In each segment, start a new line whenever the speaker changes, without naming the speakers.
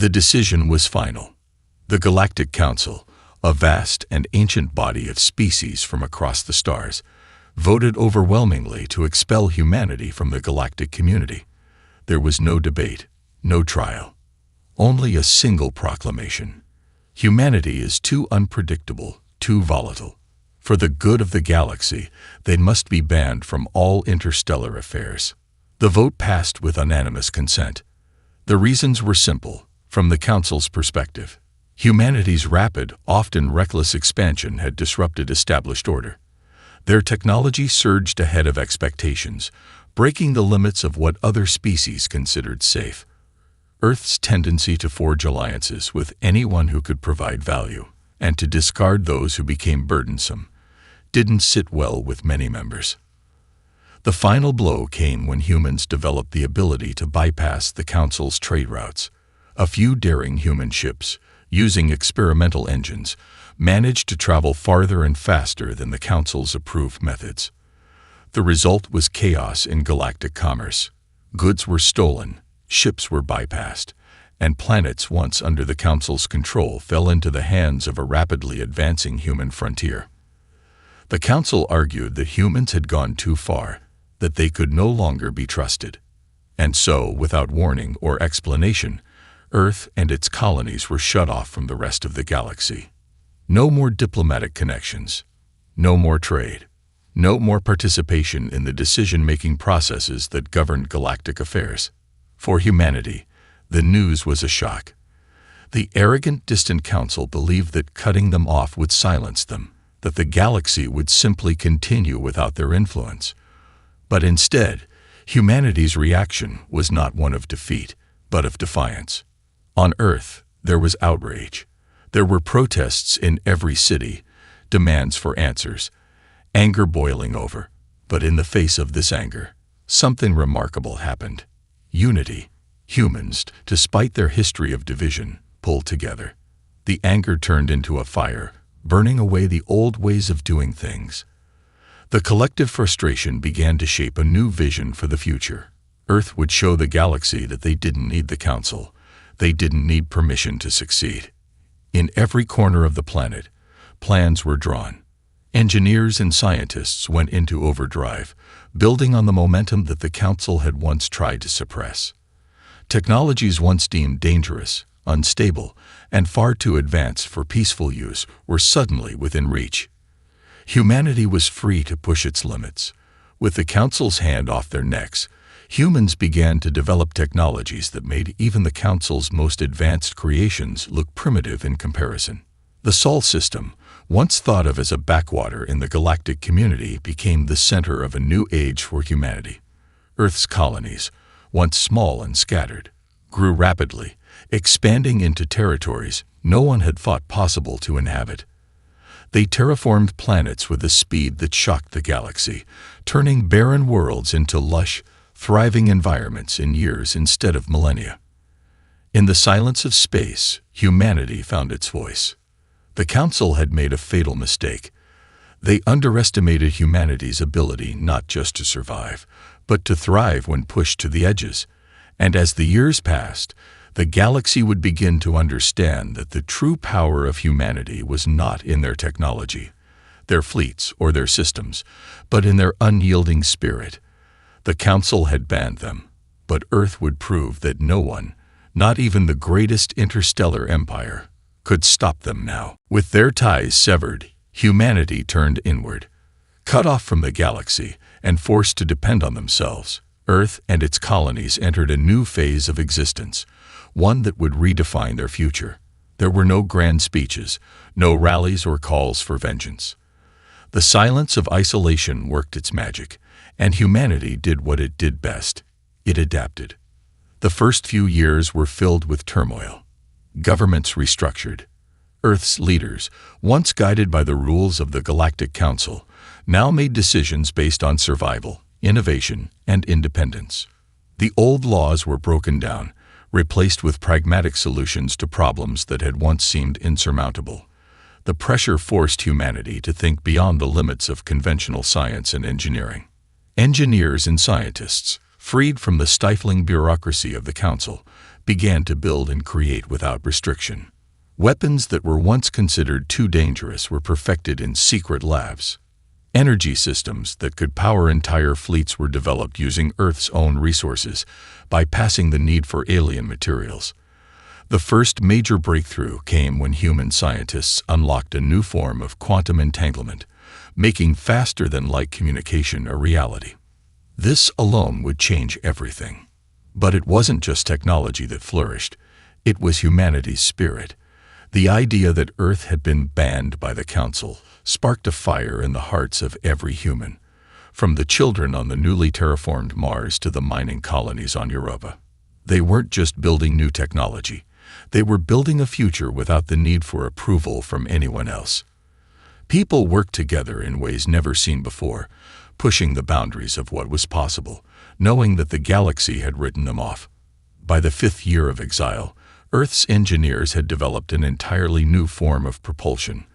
The decision was final. The Galactic Council, a vast and ancient body of species from across the stars, voted overwhelmingly to expel humanity from the galactic community. There was no debate, no trial, only a single proclamation. Humanity is too unpredictable, too volatile. For the good of the galaxy, they must be banned from all interstellar affairs. The vote passed with unanimous consent. The reasons were simple, from the Council's perspective. Humanity's rapid, often reckless expansion had disrupted established order. Their technology surged ahead of expectations, breaking the limits of what other species considered safe. Earth's tendency to forge alliances with anyone who could provide value, and to discard those who became burdensome, didn't sit well with many members. The final blow came when humans developed the ability to bypass the Council's trade routes. A few daring human ships, using experimental engines, managed to travel farther and faster than the Council's approved methods. The result was chaos in galactic commerce. Goods were stolen, ships were bypassed, and planets once under the Council's control fell into the hands of a rapidly advancing human frontier. The Council argued that humans had gone too far, that they could no longer be trusted. And so, without warning or explanation, Earth and its colonies were shut off from the rest of the galaxy. No more diplomatic connections, no more trade, no more participation in the decision-making processes that governed galactic affairs. For humanity, the news was a shock. The arrogant, distant Council believed that cutting them off would silence them, that the galaxy would simply continue without their influence. But instead, humanity's reaction was not one of defeat, but of defiance. On Earth, there was outrage. There were protests in every city, demands for answers, anger boiling over. But in the face of this anger, something remarkable happened. Unity. Humans, despite their history of division, pulled together. The anger turned into a fire, burning away the old ways of doing things. The collective frustration began to shape a new vision for the future. Earth would show the galaxy that they didn't need the Council. They didn't need permission to succeed. In every corner of the planet, plans were drawn. Engineers and scientists went into overdrive, building on the momentum that the Council had once tried to suppress. Technologies once deemed dangerous, unstable, and far too advanced for peaceful use were suddenly within reach. Humanity was free to push its limits. With the Council's hand off their necks, humans began to develop technologies that made even the Council's most advanced creations look primitive in comparison. The Sol system, once thought of as a backwater in the galactic community, became the center of a new age for humanity. Earth's colonies, once small and scattered, grew rapidly, expanding into territories no one had thought possible to inhabit. They terraformed planets with a speed that shocked the galaxy, turning barren worlds into lush, thriving environments in years instead of millennia. In the silence of space, humanity found its voice. The Council had made a fatal mistake. They underestimated humanity's ability not just to survive, but to thrive when pushed to the edges. And as the years passed, the galaxy would begin to understand that the true power of humanity was not in their technology, their fleets, or their systems, but in their unyielding spirit. The Council had banned them, but Earth would prove that no one, not even the greatest interstellar empire, could stop them now. With their ties severed, humanity turned inward. Cut off from the galaxy and forced to depend on themselves, Earth and its colonies entered a new phase of existence, one that would redefine their future. There were no grand speeches, no rallies or calls for vengeance. The silence of isolation worked its magic, and humanity did what it did best. It adapted. The first few years were filled with turmoil. Governments restructured. Earth's leaders, once guided by the rules of the Galactic Council, now made decisions based on survival, innovation, and independence. The old laws were broken down, replaced with pragmatic solutions to problems that had once seemed insurmountable. The pressure forced humanity to think beyond the limits of conventional science and engineering. Engineers and scientists, freed from the stifling bureaucracy of the Council, began to build and create without restriction. Weapons that were once considered too dangerous were perfected in secret labs. Energy systems that could power entire fleets were developed using Earth's own resources, bypassing the need for alien materials. The first major breakthrough came when human scientists unlocked a new form of quantum entanglement, making faster-than-light communication a reality. This alone would change everything. But it wasn't just technology that flourished. It was humanity's spirit. The idea that Earth had been banned by the Council sparked a fire in the hearts of every human, from the children on the newly terraformed Mars to the mining colonies on Europa. They weren't just building new technology. They were building a future without the need for approval from anyone else. People worked together in ways never seen before, pushing the boundaries of what was possible, knowing that the galaxy had written them off. By the 5th year of exile, Earth's engineers had developed an entirely new form of propulsion,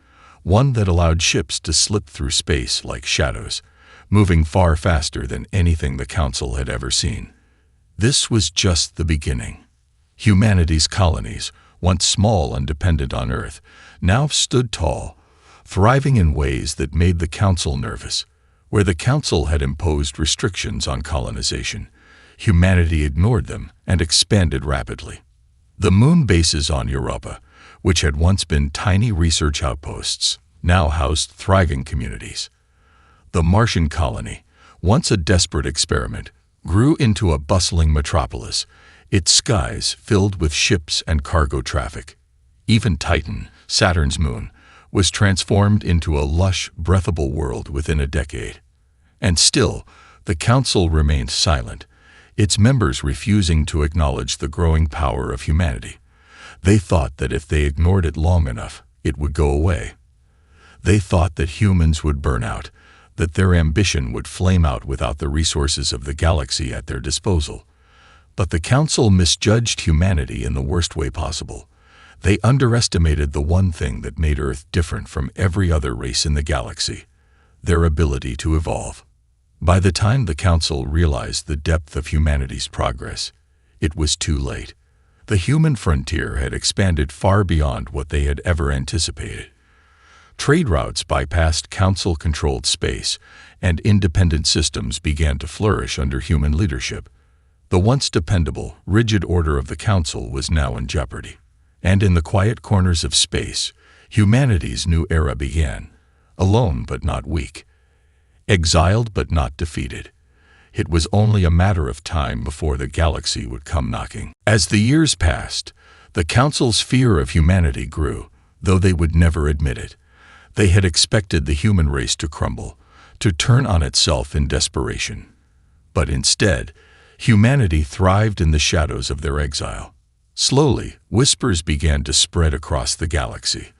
one that allowed ships to slip through space like shadows, moving far faster than anything the Council had ever seen. This was just the beginning. Humanity's colonies, once small and dependent on Earth, now stood tall, thriving in ways that made the Council nervous. Where the Council had imposed restrictions on colonization, humanity ignored them and expanded rapidly. The moon bases on Europa, which had once been tiny research outposts, now housed thriving communities. The Martian colony, once a desperate experiment, grew into a bustling metropolis, its skies filled with ships and cargo traffic. Even Titan, Saturn's moon, was transformed into a lush, breathable world within a decade. And still, the Council remained silent, its members refusing to acknowledge the growing power of humanity. They thought that if they ignored it long enough, it would go away. They thought that humans would burn out, that their ambition would flame out without the resources of the galaxy at their disposal. But the Council misjudged humanity in the worst way possible. They underestimated the one thing that made Earth different from every other race in the galaxy: their ability to evolve. By the time the Council realized the depth of humanity's progress, it was too late. The human frontier had expanded far beyond what they had ever anticipated. Trade routes bypassed Council-controlled space, and independent systems began to flourish under human leadership. The once dependable, rigid order of the Council was now in jeopardy. And in the quiet corners of space, humanity's new era began, alone but not weak, exiled but not defeated. It was only a matter of time before the galaxy would come knocking. As the years passed, the Council's fear of humanity grew, though they would never admit it. They had expected the human race to crumble, to turn on itself in desperation. But instead, humanity thrived in the shadows of their exile. Slowly, whispers began to spread across the galaxy.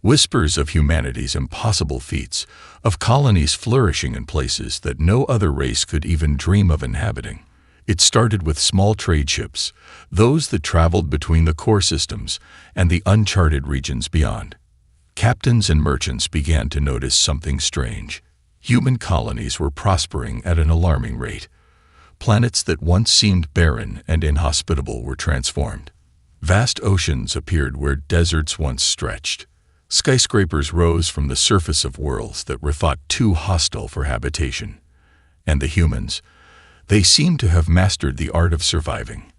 Whispers of humanity's impossible feats, of colonies flourishing in places that no other race could even dream of inhabiting. It started with small trade ships, those that traveled between the core systems and the uncharted regions beyond. Captains and merchants began to notice something strange. Human colonies were prospering at an alarming rate. Planets that once seemed barren and inhospitable were transformed. Vast oceans appeared where deserts once stretched. Skyscrapers rose from the surface of worlds that were thought too hostile for habitation. And the humans, they seemed to have mastered the art of surviving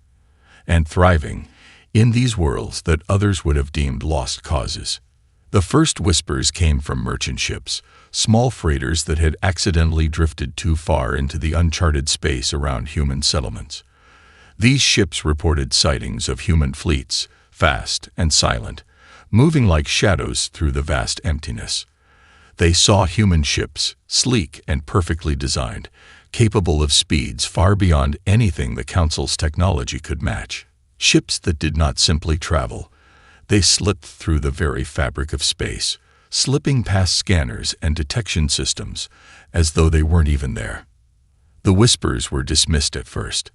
and thriving in these worlds that others would have deemed lost causes. The first whispers came from merchant ships, small freighters that had accidentally drifted too far into the uncharted space around human settlements. These ships reported sightings of human fleets, fast and silent, moving like shadows through the vast emptiness. They saw human ships, sleek and perfectly designed, capable of speeds far beyond anything the Council's technology could match. Ships that did not simply travel. They slipped through the very fabric of space, slipping past scanners and detection systems as though they weren't even there. The whispers were dismissed at first.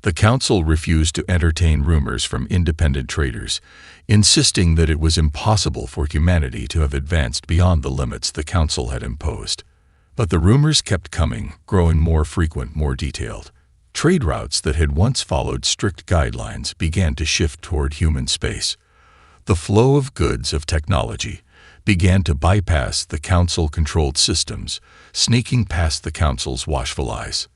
The Council refused to entertain rumors from independent traders, insisting that it was impossible for humanity to have advanced beyond the limits the Council had imposed. But the rumors kept coming, growing more frequent, more detailed. Trade routes that had once followed strict guidelines began to shift toward human space. The flow of goods of technology began to bypass the Council-controlled systems, sneaking past the Council's watchful eyes.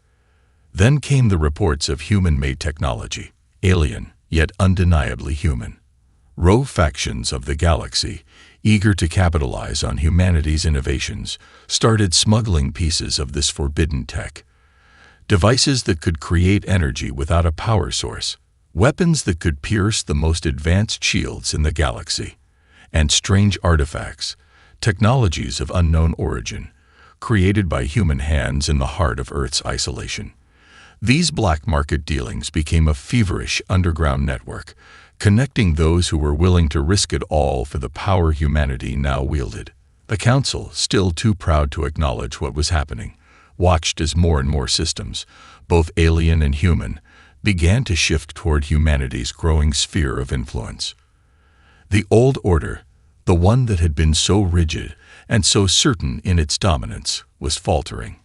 Then came the reports of human-made technology, alien, yet undeniably human. Rogue factions of the galaxy, eager to capitalize on humanity's innovations, started smuggling pieces of this forbidden tech. Devices that could create energy without a power source, weapons that could pierce the most advanced shields in the galaxy, and strange artifacts, technologies of unknown origin, created by human hands in the heart of Earth's isolation. These black market dealings became a feverish underground network, connecting those who were willing to risk it all for the power humanity now wielded. The Council, still too proud to acknowledge what was happening, watched as more and more systems, both alien and human, began to shift toward humanity's growing sphere of influence. The old order, the one that had been so rigid and so certain in its dominance, was faltering,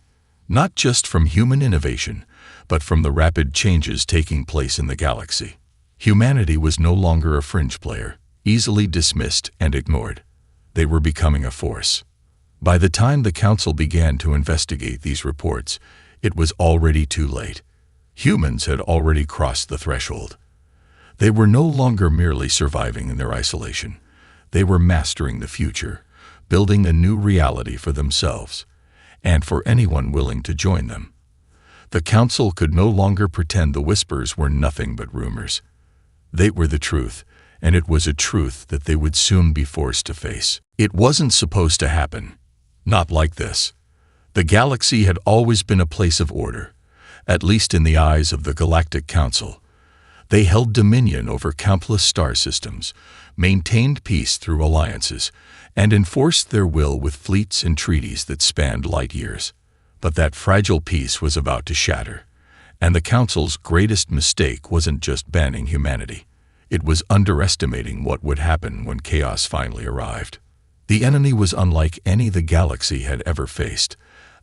not just from human innovation, but from the rapid changes taking place in the galaxy. Humanity was no longer a fringe player, easily dismissed and ignored. They were becoming a force. By the time the Council began to investigate these reports, it was already too late. Humans had already crossed the threshold. They were no longer merely surviving in their isolation. They were mastering the future, building a new reality for themselves, and for anyone willing to join them. The Council could no longer pretend the whispers were nothing but rumors. They were the truth, and it was a truth that they would soon be forced to face. It wasn't supposed to happen. Not like this. The galaxy had always been a place of order, at least in the eyes of the Galactic Council. They held dominion over countless star systems, maintained peace through alliances, and enforced their will with fleets and treaties that spanned light years. But that fragile peace was about to shatter, and the Council's greatest mistake wasn't just banning humanity. It was underestimating what would happen when chaos finally arrived. The enemy was unlike any the galaxy had ever faced,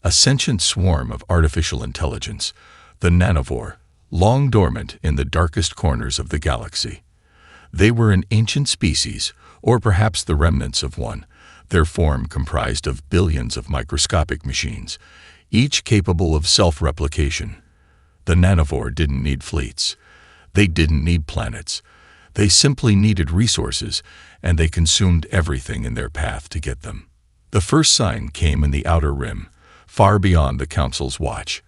a sentient swarm of artificial intelligence, the nanovore, long dormant in the darkest corners of the galaxy. They were an ancient species, or perhaps the remnants of one, their form comprised of billions of microscopic machines, each capable of self-replication. The nanovore didn't need fleets. They didn't need planets. They simply needed resources, and they consumed everything in their path to get them. The first sign came in the outer rim, far beyond the Council's watch.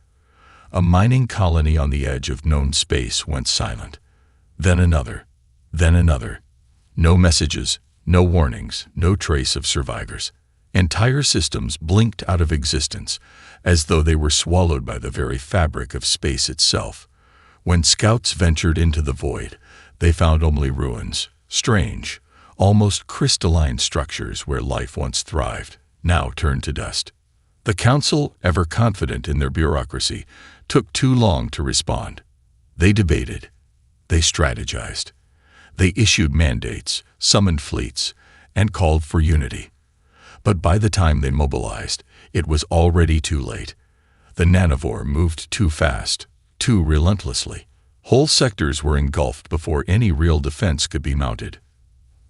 A mining colony on the edge of known space went silent. Then another. Then another. No messages, no warnings, no trace of survivors. Entire systems blinked out of existence, as though they were swallowed by the very fabric of space itself. When scouts ventured into the void, they found only ruins, strange, almost crystalline structures where life once thrived, now turned to dust. The Council, ever confident in their bureaucracy, took too long to respond. They debated. They strategized. They issued mandates, summoned fleets, and called for unity. But by the time they mobilized, it was already too late. The nanovore moved too fast, too relentlessly. Whole sectors were engulfed before any real defense could be mounted.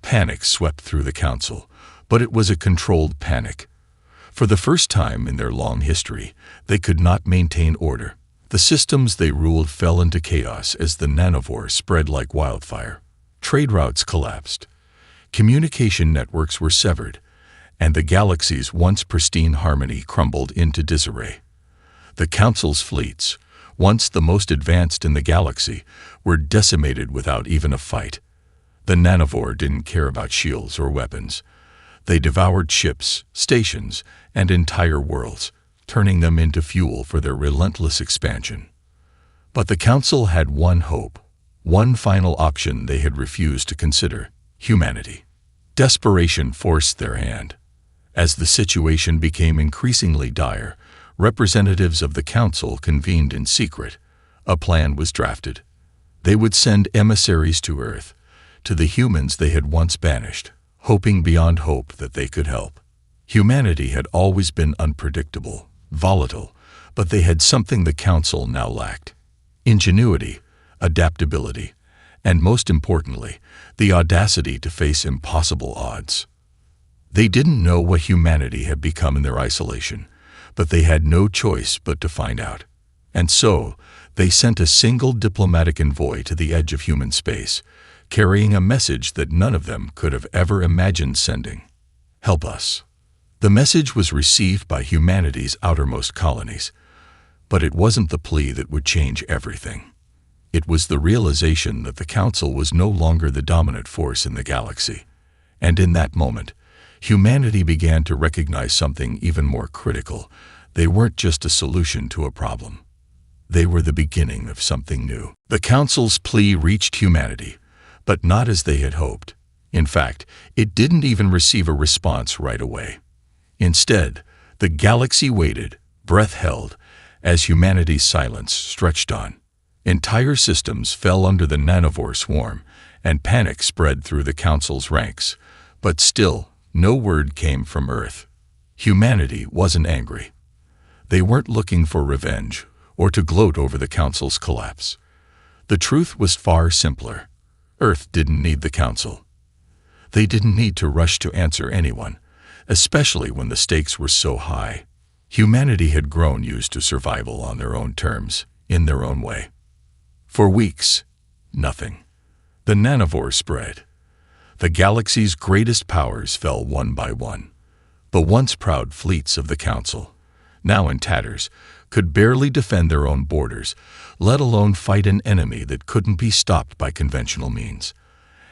Panic swept through the Council, but it was a controlled panic. For the first time in their long history, they could not maintain order. The systems they ruled fell into chaos as the nanovore spread like wildfire. Trade routes collapsed. Communication networks were severed, and the galaxy's once pristine harmony crumbled into disarray. The Council's fleets, once the most advanced in the galaxy, were decimated without even a fight. The nanovore didn't care about shields or weapons. They devoured ships, stations, and entire worlds, turning them into fuel for their relentless expansion. But the Council had one hope, one final option they had refused to consider: humanity. Desperation forced their hand. As the situation became increasingly dire, representatives of the Council convened in secret. A plan was drafted. They would send emissaries to Earth, to the humans they had once banished, hoping beyond hope that they could help. Humanity had always been unpredictable, volatile, but they had something the Council now lacked: ingenuity, adaptability, and most importantly, the audacity to face impossible odds. They didn't know what humanity had become in their isolation, but they had no choice but to find out. And so, they sent a single diplomatic envoy to the edge of human space, carrying a message that none of them could have ever imagined sending. Help us. The message was received by humanity's outermost colonies, but it wasn't the plea that would change everything. It was the realization that the Council was no longer the dominant force in the galaxy. And in that moment, humanity began to recognize something even more critical. They weren't just a solution to a problem. They were the beginning of something new. The Council's plea reached humanity, but not as they had hoped. In fact, it didn't even receive a response right away. Instead, the galaxy waited, breath held, as humanity's silence stretched on. Entire systems fell under the nanovore swarm, and panic spread through the Council's ranks. But still, no word came from Earth. Humanity wasn't angry. They weren't looking for revenge or to gloat over the Council's collapse. The truth was far simpler. Earth didn't need the Council. They didn't need to rush to answer anyone, especially when the stakes were so high. Humanity had grown used to survival on their own terms, in their own way. For weeks, nothing. The nanovore spread. The galaxy's greatest powers fell one by one. The once proud fleets of the Council, now in tatters, could barely defend their own borders, let alone fight an enemy that couldn't be stopped by conventional means.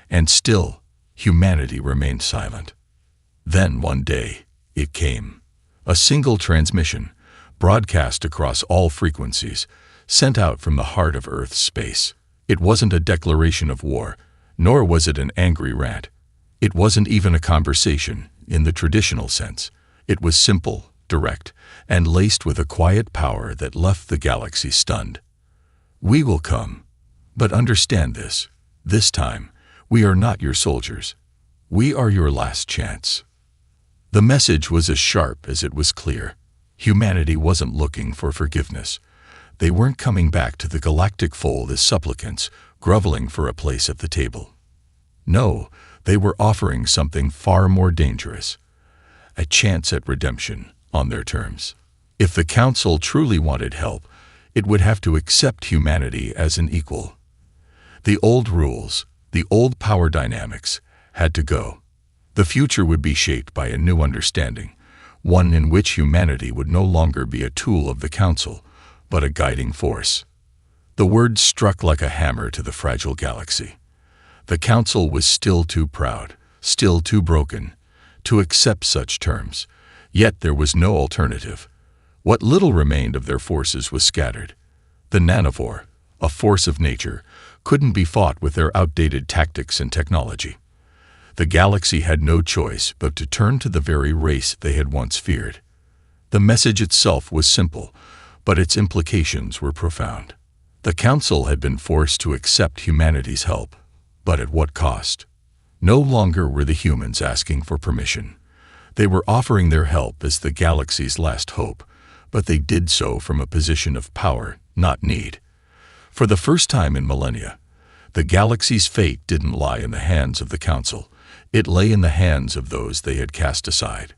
And still, humanity remained silent. Then one day, it came. A single transmission, broadcast across all frequencies, sent out from the heart of Earth's space. It wasn't a declaration of war, nor was it an angry rant. It wasn't even a conversation, in the traditional sense. It was simple, direct, and laced with a quiet power that left the galaxy stunned. We will come. But understand this. This time, we are not your soldiers. We are your last chance. The message was as sharp as it was clear. Humanity wasn't looking for forgiveness. They weren't coming back to the galactic fold as supplicants, groveling for a place at the table. No, they were offering something far more dangerous. A chance at redemption, on their terms. If the Council truly wanted help, it would have to accept humanity as an equal. The old rules, the old power dynamics, had to go. The future would be shaped by a new understanding, one in which humanity would no longer be a tool of the Council, but a guiding force. The words struck like a hammer to the fragile galaxy. The Council was still too proud, still too broken, to accept such terms, yet there was no alternative. What little remained of their forces was scattered. The nanovore, a force of nature, couldn't be fought with their outdated tactics and technology. The galaxy had no choice but to turn to the very race they had once feared. The message itself was simple, but its implications were profound. The Council had been forced to accept humanity's help, but at what cost? No longer were the humans asking for permission. They were offering their help as the galaxy's last hope, but they did so from a position of power, not need. For the first time in millennia, the galaxy's fate didn't lie in the hands of the Council. It lay in the hands of those they had cast aside.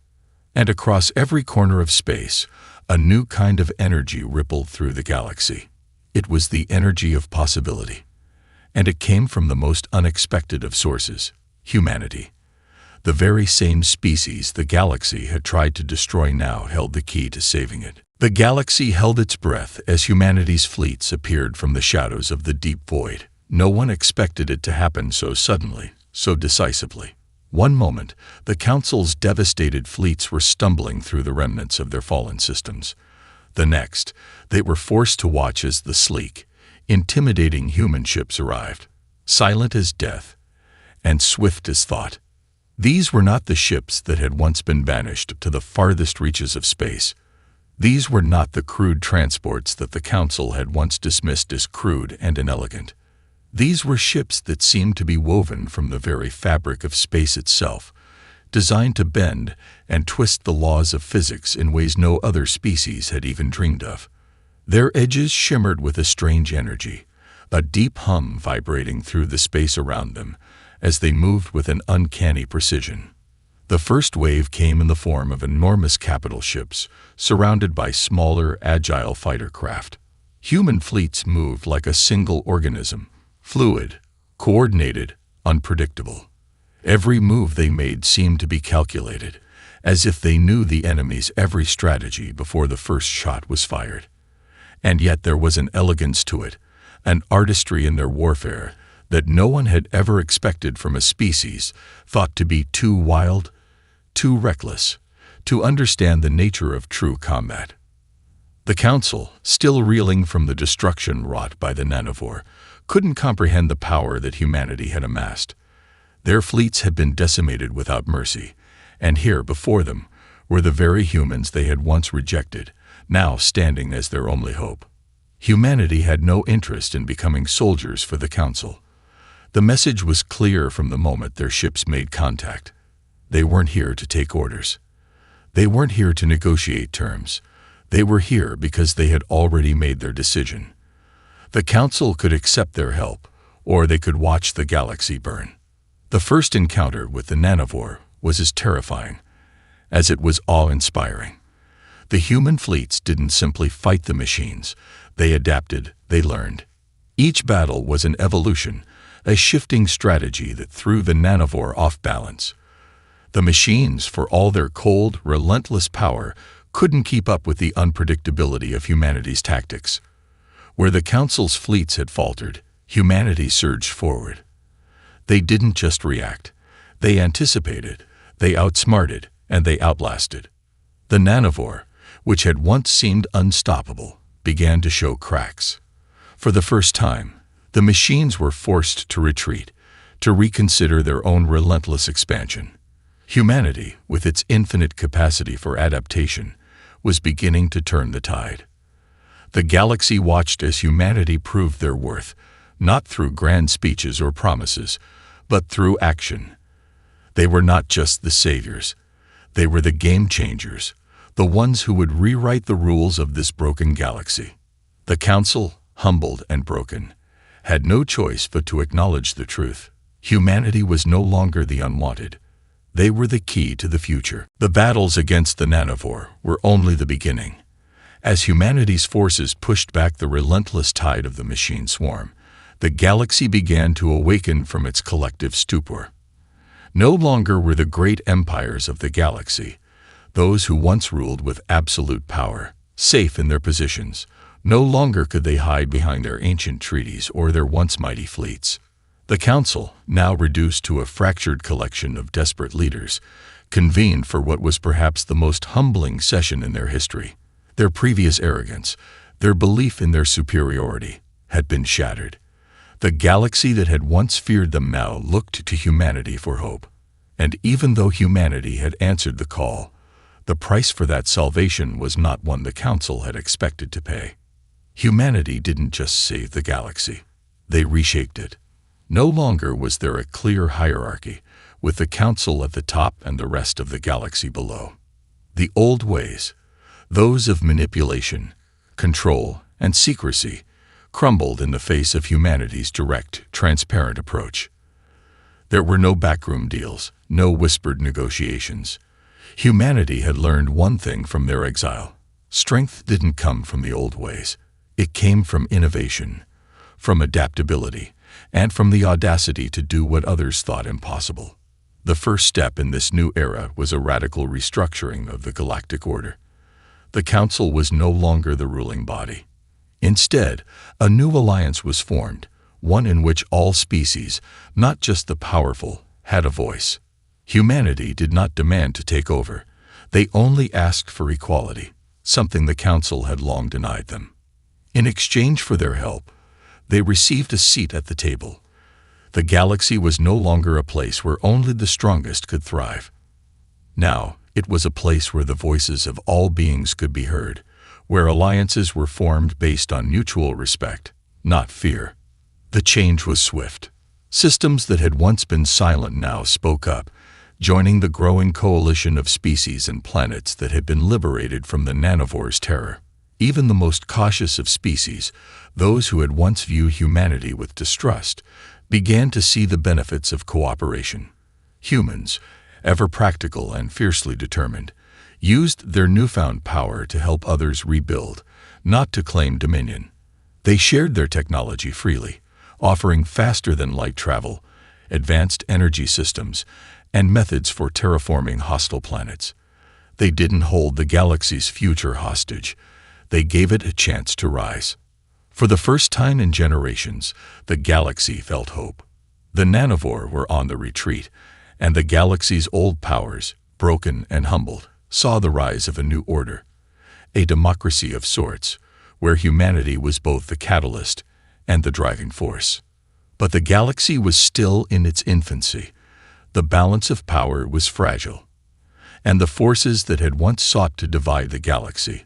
And across every corner of space, a new kind of energy rippled through the galaxy. It was the energy of possibility. And it came from the most unexpected of sources, humanity. The very same species the galaxy had tried to destroy now held the key to saving it. The galaxy held its breath as humanity's fleets appeared from the shadows of the deep void. No one expected it to happen so suddenly, so decisively. One moment, the Council's devastated fleets were stumbling through the remnants of their fallen systems. The next, they were forced to watch as the sleek, intimidating human ships arrived, silent as death, and swift as thought. These were not the ships that had once been banished to the farthest reaches of space. These were not the crude transports that the Council had once dismissed as crude and inelegant. These were ships that seemed to be woven from the very fabric of space itself, designed to bend and twist the laws of physics in ways no other species had even dreamed of. Their edges shimmered with a strange energy, a deep hum vibrating through the space around them as they moved with an uncanny precision. The first wave came in the form of enormous capital ships, surrounded by smaller, agile fighter craft. Human fleets moved like a single organism, fluid, coordinated, unpredictable. Every move they made seemed to be calculated, as if they knew the enemy's every strategy before the first shot was fired. And yet there was an elegance to it, an artistry in their warfare that no one had ever expected from a species thought to be too wild, too reckless, to understand the nature of true combat. The Council, still reeling from the destruction wrought by the nanovore, couldn't comprehend the power that humanity had amassed. Their fleets had been decimated without mercy, and here before them were the very humans they had once rejected, now standing as their only hope. Humanity had no interest in becoming soldiers for the Council. The message was clear from the moment their ships made contact. They weren't here to take orders. They weren't here to negotiate terms. They were here because they had already made their decision. The Council could accept their help, or they could watch the galaxy burn. The first encounter with the nanovore was as terrifying as it was awe-inspiring. The human fleets didn't simply fight the machines. They adapted, they learned. Each battle was an evolution, a shifting strategy that threw the nanovore off balance. The machines, for all their cold, relentless power, couldn't keep up with the unpredictability of humanity's tactics. Where the Council's fleets had faltered, humanity surged forward. They didn't just react. They anticipated, they outsmarted, and they outlasted. The nanovore, which had once seemed unstoppable, began to show cracks. For the first time, the machines were forced to retreat, to reconsider their own relentless expansion. Humanity, with its infinite capacity for adaptation, was beginning to turn the tide. The galaxy watched as humanity proved their worth, not through grand speeches or promises, but through action. They were not just the saviors. They were the game changers, the ones who would rewrite the rules of this broken galaxy. The Council, humbled and broken, had no choice but to acknowledge the truth. Humanity was no longer the unwanted. They were the key to the future. The battles against the nanovore were only the beginning. As humanity's forces pushed back the relentless tide of the machine swarm, the galaxy began to awaken from its collective stupor. No longer were the great empires of the galaxy, those who once ruled with absolute power, safe in their positions. No longer could they hide behind their ancient treaties or their once mighty fleets. The Council, now reduced to a fractured collection of desperate leaders, convened for what was perhaps the most humbling session in their history. Their previous arrogance, their belief in their superiority, had been shattered. The galaxy that had once feared them now looked to humanity for hope. And even though humanity had answered the call, the price for that salvation was not one the Council had expected to pay. Humanity didn't just save the galaxy. They reshaped it. No longer was there a clear hierarchy, with the Council at the top and the rest of the galaxy below. The old ways, those of manipulation, control, and secrecy, crumbled in the face of humanity's direct, transparent approach. There were no backroom deals, no whispered negotiations. Humanity had learned one thing from their exile. Strength didn't come from the old ways. It came from innovation, from adaptability, and from the audacity to do what others thought impossible. The first step in this new era was a radical restructuring of the galactic order. The Council was no longer the ruling body. Instead, a new alliance was formed, one in which all species, not just the powerful, had a voice. Humanity did not demand to take over. They only asked for equality, something the Council had long denied them. In exchange for their help, they received a seat at the table. The galaxy was no longer a place where only the strongest could thrive. Now, it was a place where the voices of all beings could be heard, where alliances were formed based on mutual respect, not fear. The change was swift. Systems that had once been silent now spoke up, joining the growing coalition of species and planets that had been liberated from the nanovore's terror. Even the most cautious of species, those who had once viewed humanity with distrust, began to see the benefits of cooperation. Humans, ever practical and fiercely determined, used their newfound power to help others rebuild, not to claim dominion. They shared their technology freely, offering faster-than-light travel, advanced energy systems, and methods for terraforming hostile planets. They didn't hold the galaxy's future hostage. They gave it a chance to rise. For the first time in generations, the galaxy felt hope. The nanovore were on the retreat, and the galaxy's old powers, broken and humbled, saw the rise of a new order, a democracy of sorts, where humanity was both the catalyst and the driving force. But the galaxy was still in its infancy. The balance of power was fragile, and the forces that had once sought to divide the galaxy,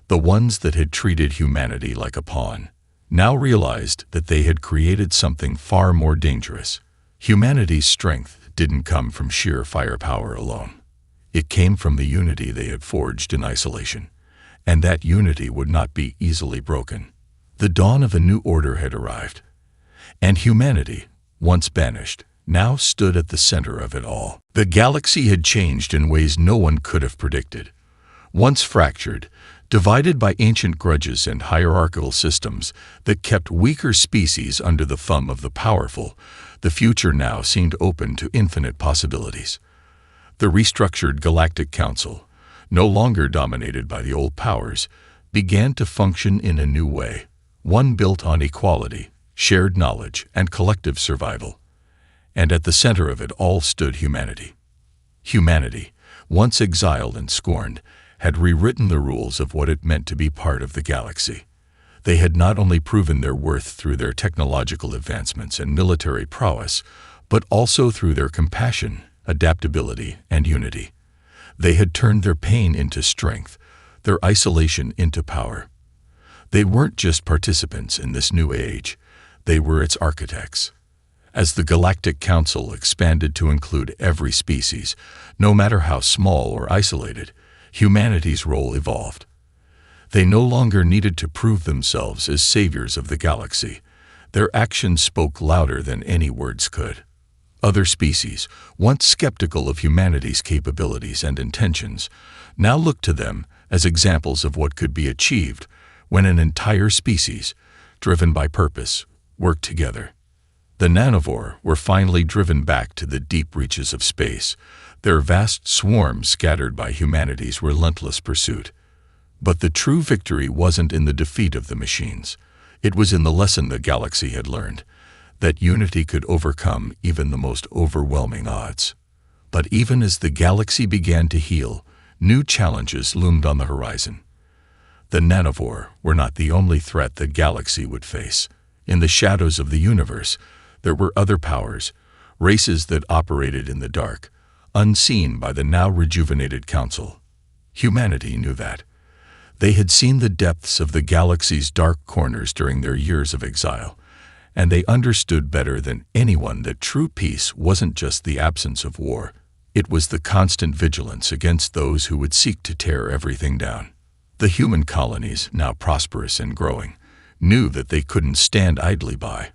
the ones that had treated humanity like a pawn, now realized that they had created something far more dangerous. Humanity's strength didn't come from sheer firepower alone. It came from the unity they had forged in isolation, and that unity would not be easily broken. The dawn of a new order had arrived, and humanity, once banished, now stood at the center of it all. The galaxy had changed in ways no one could have predicted. Once fractured, divided by ancient grudges and hierarchical systems that kept weaker species under the thumb of the powerful, the future now seemed open to infinite possibilities. The restructured Galactic Council, no longer dominated by the old powers, began to function in a new way, one built on equality, shared knowledge, and collective survival. And at the center of it all stood humanity. Humanity, once exiled and scorned, had rewritten the rules of what it meant to be part of the galaxy. They had not only proven their worth through their technological advancements and military prowess, but also through their compassion, adaptability, and unity. They had turned their pain into strength, their isolation into power. They weren't just participants in this new age, they were its architects. As the Galactic Council expanded to include every species, no matter how small or isolated, humanity's role evolved. They no longer needed to prove themselves as saviors of the galaxy. Their actions spoke louder than any words could. Other species, once skeptical of humanity's capabilities and intentions, now looked to them as examples of what could be achieved when an entire species, driven by purpose, worked together. The nanovore were finally driven back to the deep reaches of space, their vast swarms scattered by humanity's relentless pursuit. But the true victory wasn't in the defeat of the machines. It was in the lesson the galaxy had learned, that unity could overcome even the most overwhelming odds. But even as the galaxy began to heal, new challenges loomed on the horizon. The nanovore were not the only threat the galaxy would face. In the shadows of the universe, there were other powers, races that operated in the dark, unseen by the now rejuvenated Council. Humanity knew that. They had seen the depths of the galaxy's dark corners during their years of exile, and they understood better than anyone that true peace wasn't just the absence of war. It was the constant vigilance against those who would seek to tear everything down. The human colonies, now prosperous and growing, knew that they couldn't stand idly by.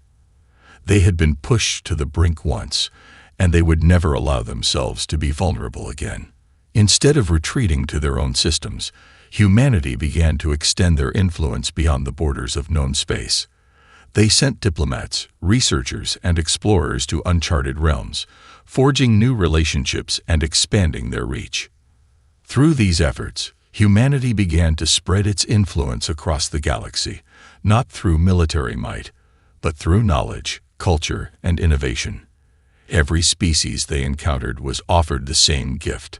They had been pushed to the brink once, and they would never allow themselves to be vulnerable again. Instead of retreating to their own systems, humanity began to extend their influence beyond the borders of known space. They sent diplomats, researchers, and explorers to uncharted realms, forging new relationships and expanding their reach. Through these efforts, humanity began to spread its influence across the galaxy, not through military might, but through knowledge, culture, and innovation. Every species they encountered was offered the same gift,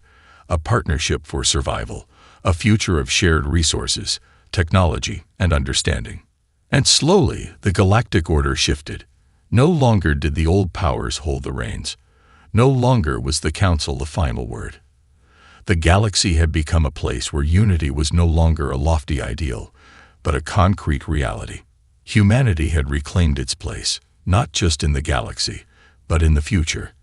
a partnership for survival, a future of shared resources, technology, and understanding. And slowly, the galactic order shifted. No longer did the old powers hold the reins. No longer was the Council the final word. The galaxy had become a place where unity was no longer a lofty ideal, but a concrete reality. Humanity had reclaimed its place, not just in the galaxy, but in the future.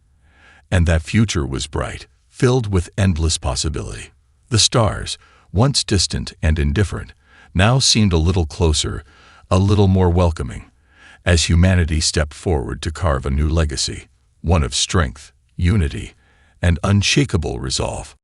And that future was bright, filled with endless possibility. The stars, once distant and indifferent, now seemed a little closer, a little more welcoming, as humanity stepped forward to carve a new legacy, one of strength, unity, and unshakable resolve.